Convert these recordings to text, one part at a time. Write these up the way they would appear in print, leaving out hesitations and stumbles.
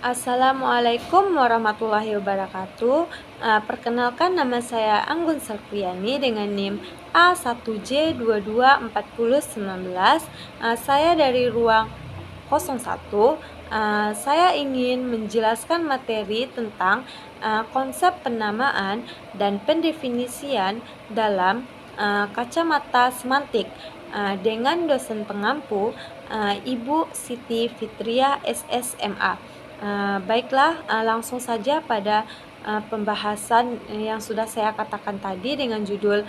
Assalamualaikum warahmatullahi wabarakatuh. Perkenalkan, nama saya Anggun Salpriani dengan NIM A1J224019. Saya dari ruang 01. Saya ingin menjelaskan materi tentang konsep penamaan dan pendefinisian dalam kacamata semantik dengan dosen pengampu Ibu Siti Fitriah SSMA. Baiklah, langsung saja pada pembahasan yang sudah saya katakan tadi dengan judul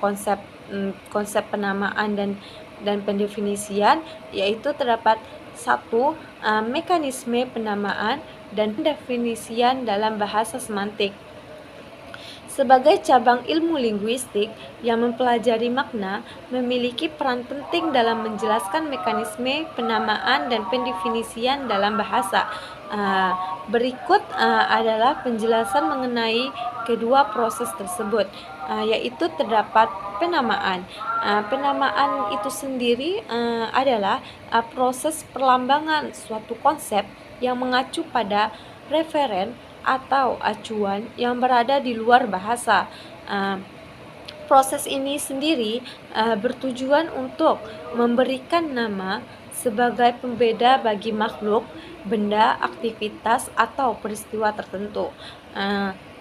konsep penamaan dan pendefinisian, yaitu terdapat satu, mekanisme penamaan dan pendefinisian dalam bahasa semantik. Sebagai cabang ilmu linguistik yang mempelajari makna, memiliki peran penting dalam menjelaskan mekanisme penamaan dan pendefinisian dalam bahasa. Berikut adalah penjelasan mengenai kedua proses tersebut, yaitu terdapat penamaan. Penamaan itu sendiri adalah proses perlambangan suatu konsep yang mengacu pada referen atau acuan yang berada di luar bahasa. Proses ini sendiri bertujuan untuk memberikan nama sebagai pembeda bagi makhluk, benda, aktivitas, atau peristiwa tertentu.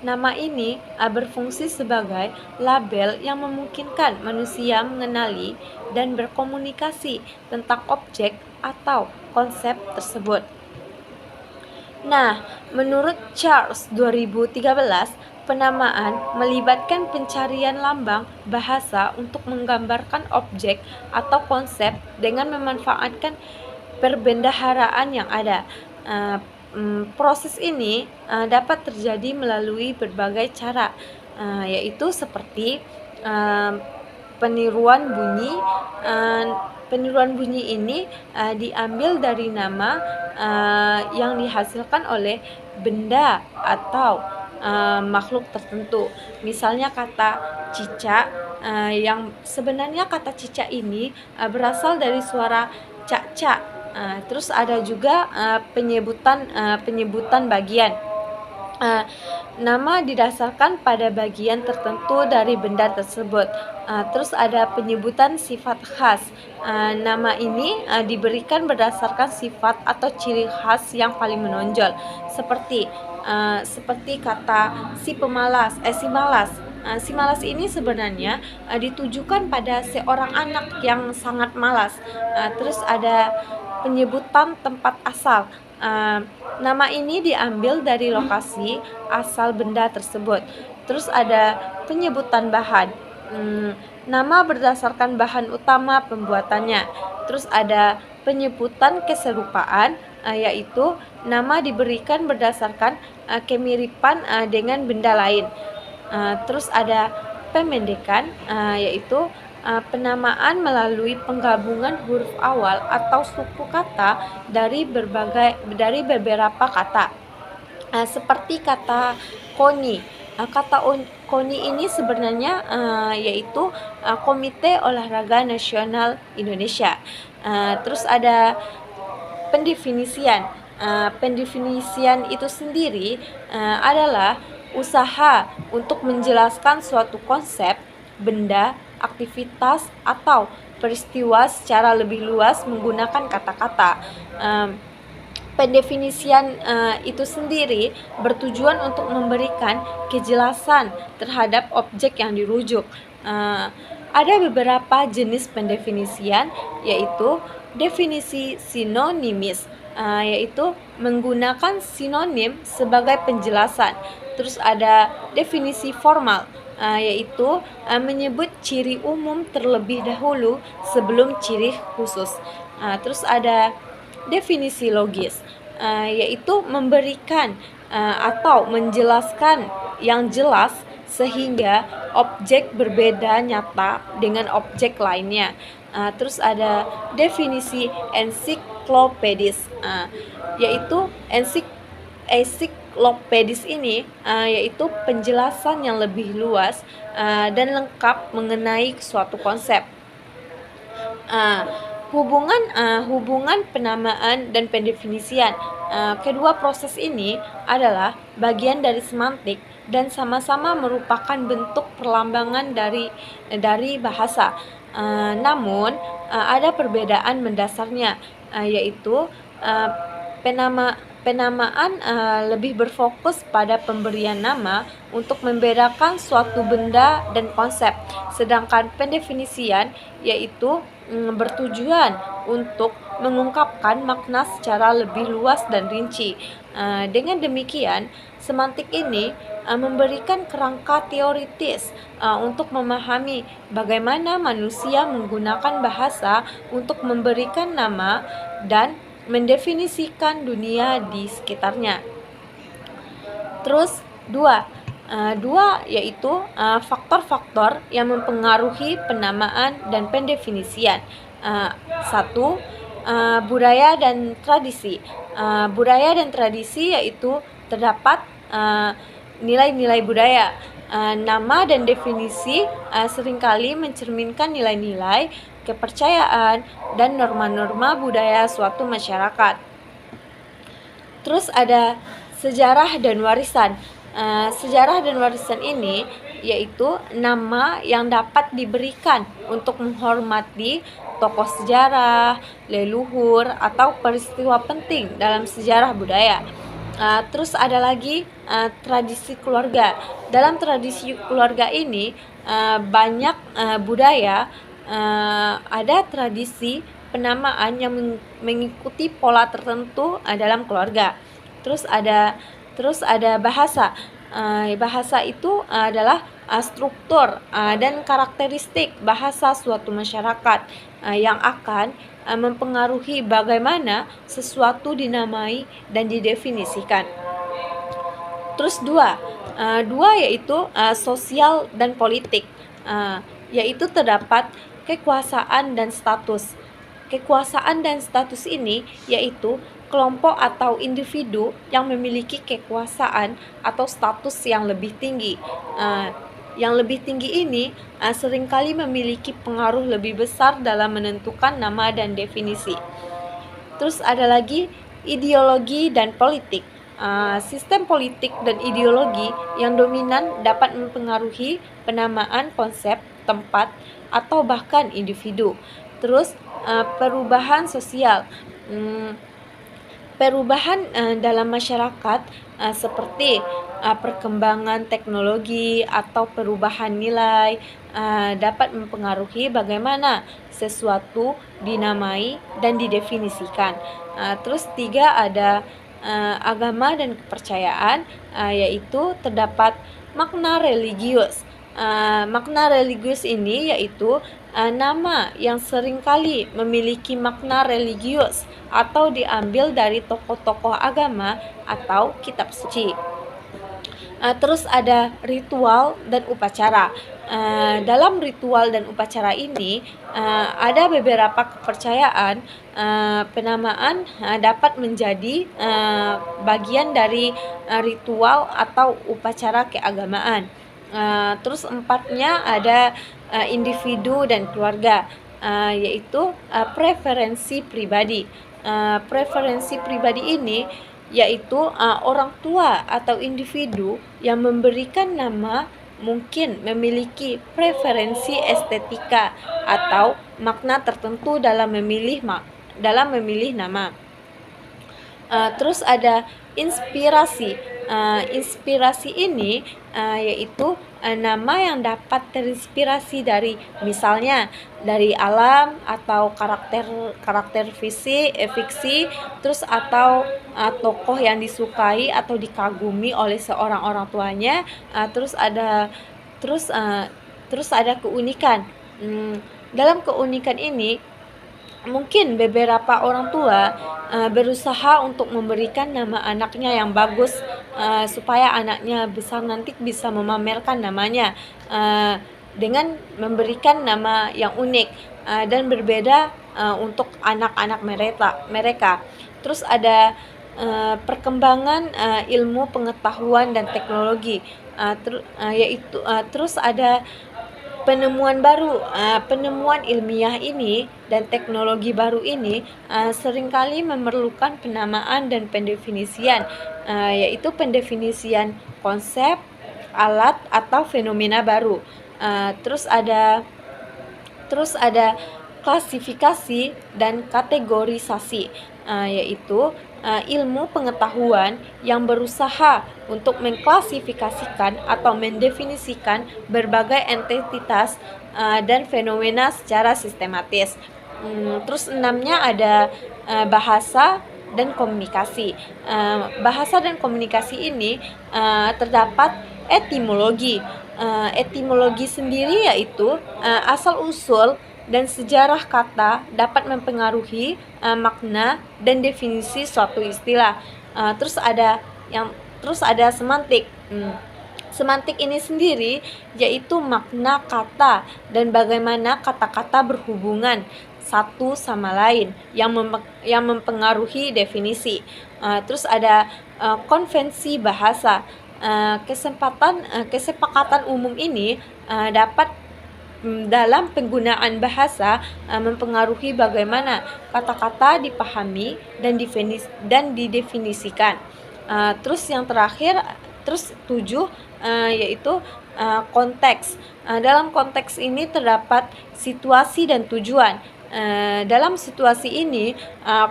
Nama ini berfungsi sebagai label yang memungkinkan manusia mengenali dan berkomunikasi tentang objek atau konsep tersebut. Nah, menurut Charles 2013, penamaan melibatkan pencarian lambang bahasa untuk menggambarkan objek atau konsep dengan memanfaatkan perbendaharaan yang ada. Proses ini dapat terjadi melalui berbagai cara, yaitu seperti peniruan bunyi. Peniruan bunyi ini diambil dari nama yang dihasilkan oleh benda atau makhluk tertentu. Misalnya kata cicak, yang sebenarnya kata cicak ini berasal dari suara cak-cak. Terus ada juga penyebutan bagian. Nama didasarkan pada bagian tertentu dari benda tersebut. Terus ada penyebutan sifat khas. Nama ini diberikan berdasarkan sifat atau ciri khas yang paling menonjol, seperti kata si malas. Si malas ini sebenarnya ditujukan pada seorang anak yang sangat malas. Terus ada penyebutan tempat asal. Nama ini diambil dari lokasi asal benda tersebut. Terus ada penyebutan bahan. Nama berdasarkan bahan utama pembuatannya. Terus ada penyebutan keserupaan, yaitu nama diberikan berdasarkan kemiripan dengan benda lain. Terus ada pemendekan, yaitu penamaan melalui penggabungan huruf awal atau suku kata dari beberapa kata, seperti kata koni. Kata koni ini sebenarnya yaitu Komite Olahraga Nasional Indonesia. Terus ada pendefinisian. Pendefinisian itu sendiri adalah usaha untuk menjelaskan suatu konsep, benda, aktivitas, atau peristiwa secara lebih luas menggunakan kata-kata. Pendefinisian itu sendiri bertujuan untuk memberikan kejelasan terhadap objek yang dirujuk. Ada beberapa jenis pendefinisian, yaitu definisi sinonimis, yaitu menggunakan sinonim sebagai penjelasan. Terus ada definisi formal, yaitu menyebut ciri umum terlebih dahulu sebelum ciri khusus. Terus ada definisi logis, yaitu memberikan atau menjelaskan yang jelas sehingga objek berbeda nyata dengan objek lainnya. Terus ada definisi ensiklopedis, yaitu ensiklopedis ini yaitu penjelasan yang lebih luas dan lengkap mengenai suatu konsep. Hubungan penamaan dan pendefinisian. Kedua proses ini adalah bagian dari semantik dan sama-sama merupakan bentuk perlambangan dari bahasa. Namun ada perbedaan mendasarnya, yaitu uh, penama penamaan lebih berfokus pada pemberian nama untuk membedakan suatu benda dan konsep, sedangkan pendefinisian yaitu bertujuan untuk mengungkapkan makna secara lebih luas dan rinci. Dengan demikian, semantik ini memberikan kerangka teoritis untuk memahami bagaimana manusia menggunakan bahasa untuk memberikan nama dan mendefinisikan dunia di sekitarnya. Terus dua yaitu faktor-faktor yang mempengaruhi penamaan dan pendefinisian. Satu, budaya dan tradisi. Budaya dan tradisi yaitu terdapat nilai-nilai budaya. Nama dan definisi seringkali mencerminkan nilai-nilai, kepercayaan, dan norma-norma budaya suatu masyarakat. Terus ada sejarah dan warisan. Sejarah dan warisan ini yaitu nama yang dapat diberikan untuk menghormati tokoh sejarah, leluhur, atau peristiwa penting dalam sejarah budaya. Terus ada lagi tradisi keluarga. Dalam tradisi keluarga ini banyak budaya, ada tradisi penamaan yang mengikuti pola tertentu dalam keluarga. Terus ada bahasa. Bahasa itu adalah struktur dan karakteristik bahasa suatu masyarakat yang akan mempengaruhi bagaimana sesuatu dinamai dan didefinisikan. Terus dua yaitu sosial dan politik, yaitu terdapat kekuasaan dan status. Kekuasaan dan status ini yaitu kelompok atau individu yang memiliki kekuasaan atau status yang lebih tinggi. Yang lebih tinggi ini seringkali memiliki pengaruh lebih besar dalam menentukan nama dan definisi. Terus ada lagi ideologi dan politik. Sistem politik dan ideologi yang dominan dapat mempengaruhi penamaan konsep, tempat, atau bahkan individu. Terus perubahan sosial. Perubahan dalam masyarakat seperti perkembangan teknologi atau perubahan nilai dapat mempengaruhi bagaimana sesuatu dinamai dan didefinisikan. Terus ada agama dan kepercayaan, yaitu terdapat makna religius. Makna religius ini yaitu nama yang seringkali memiliki makna religius atau diambil dari tokoh-tokoh agama atau kitab suci. Terus ada ritual dan upacara. Dalam ritual dan upacara ini ada beberapa kepercayaan penamaan dapat menjadi bagian dari ritual atau upacara keagamaan. Terus empatnya ada individu dan keluarga, yaitu preferensi pribadi. Preferensi pribadi ini yaitu orang tua atau individu yang memberikan nama mungkin memiliki preferensi estetika atau makna tertentu dalam memilih nama. Terus ada inspirasi. Inspirasi ini yaitu nama yang dapat terinspirasi dari misalnya dari alam atau karakter fiksi, terus atau tokoh yang disukai atau dikagumi oleh seorang orang tuanya. Terus ada keunikan. Dalam keunikan ini mungkin beberapa orang tua berusaha untuk memberikan nama anaknya yang bagus supaya anaknya besar nanti bisa memamerkan namanya dengan memberikan nama yang unik dan berbeda untuk anak-anak mereka. Terus ada perkembangan ilmu pengetahuan dan teknologi, terus ada Penemuan baru, penemuan ilmiah ini dan teknologi baru ini seringkali memerlukan penamaan dan pendefinisian, yaitu pendefinisian konsep, alat atau fenomena baru. Terus ada klasifikasi dan kategorisasi, yaitu ilmu pengetahuan yang berusaha untuk mengklasifikasikan atau mendefinisikan berbagai entitas dan fenomena secara sistematis. Terus enamnya ada bahasa dan komunikasi. Bahasa dan komunikasi ini terdapat etimologi. Etimologi sendiri yaitu asal-usul dan sejarah kata dapat mempengaruhi makna dan definisi suatu istilah. Terus ada semantik. Semantik ini sendiri yaitu makna kata dan bagaimana kata-kata berhubungan satu sama lain yang mempengaruhi definisi. Terus ada konvensi bahasa. Kesepakatan umum ini dapat dalam penggunaan bahasa mempengaruhi bagaimana kata-kata dipahami dan didefinisikan. Terus yang terakhir, terus 7 yaitu konteks. Dalam konteks ini terdapat situasi dan tujuan. Dalam situasi ini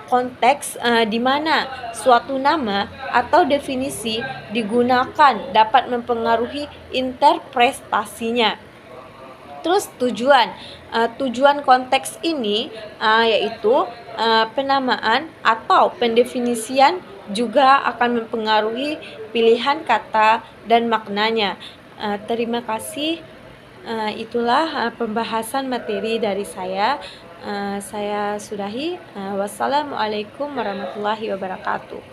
konteks di mana suatu nama atau definisi digunakan dapat mempengaruhi interpretasinya. Terus tujuan konteks ini yaitu penamaan atau pendefinisian juga akan mempengaruhi pilihan kata dan maknanya. Terima kasih. Itulah pembahasan materi dari saya. Saya sudahi. Wassalamualaikum warahmatullahi wabarakatuh.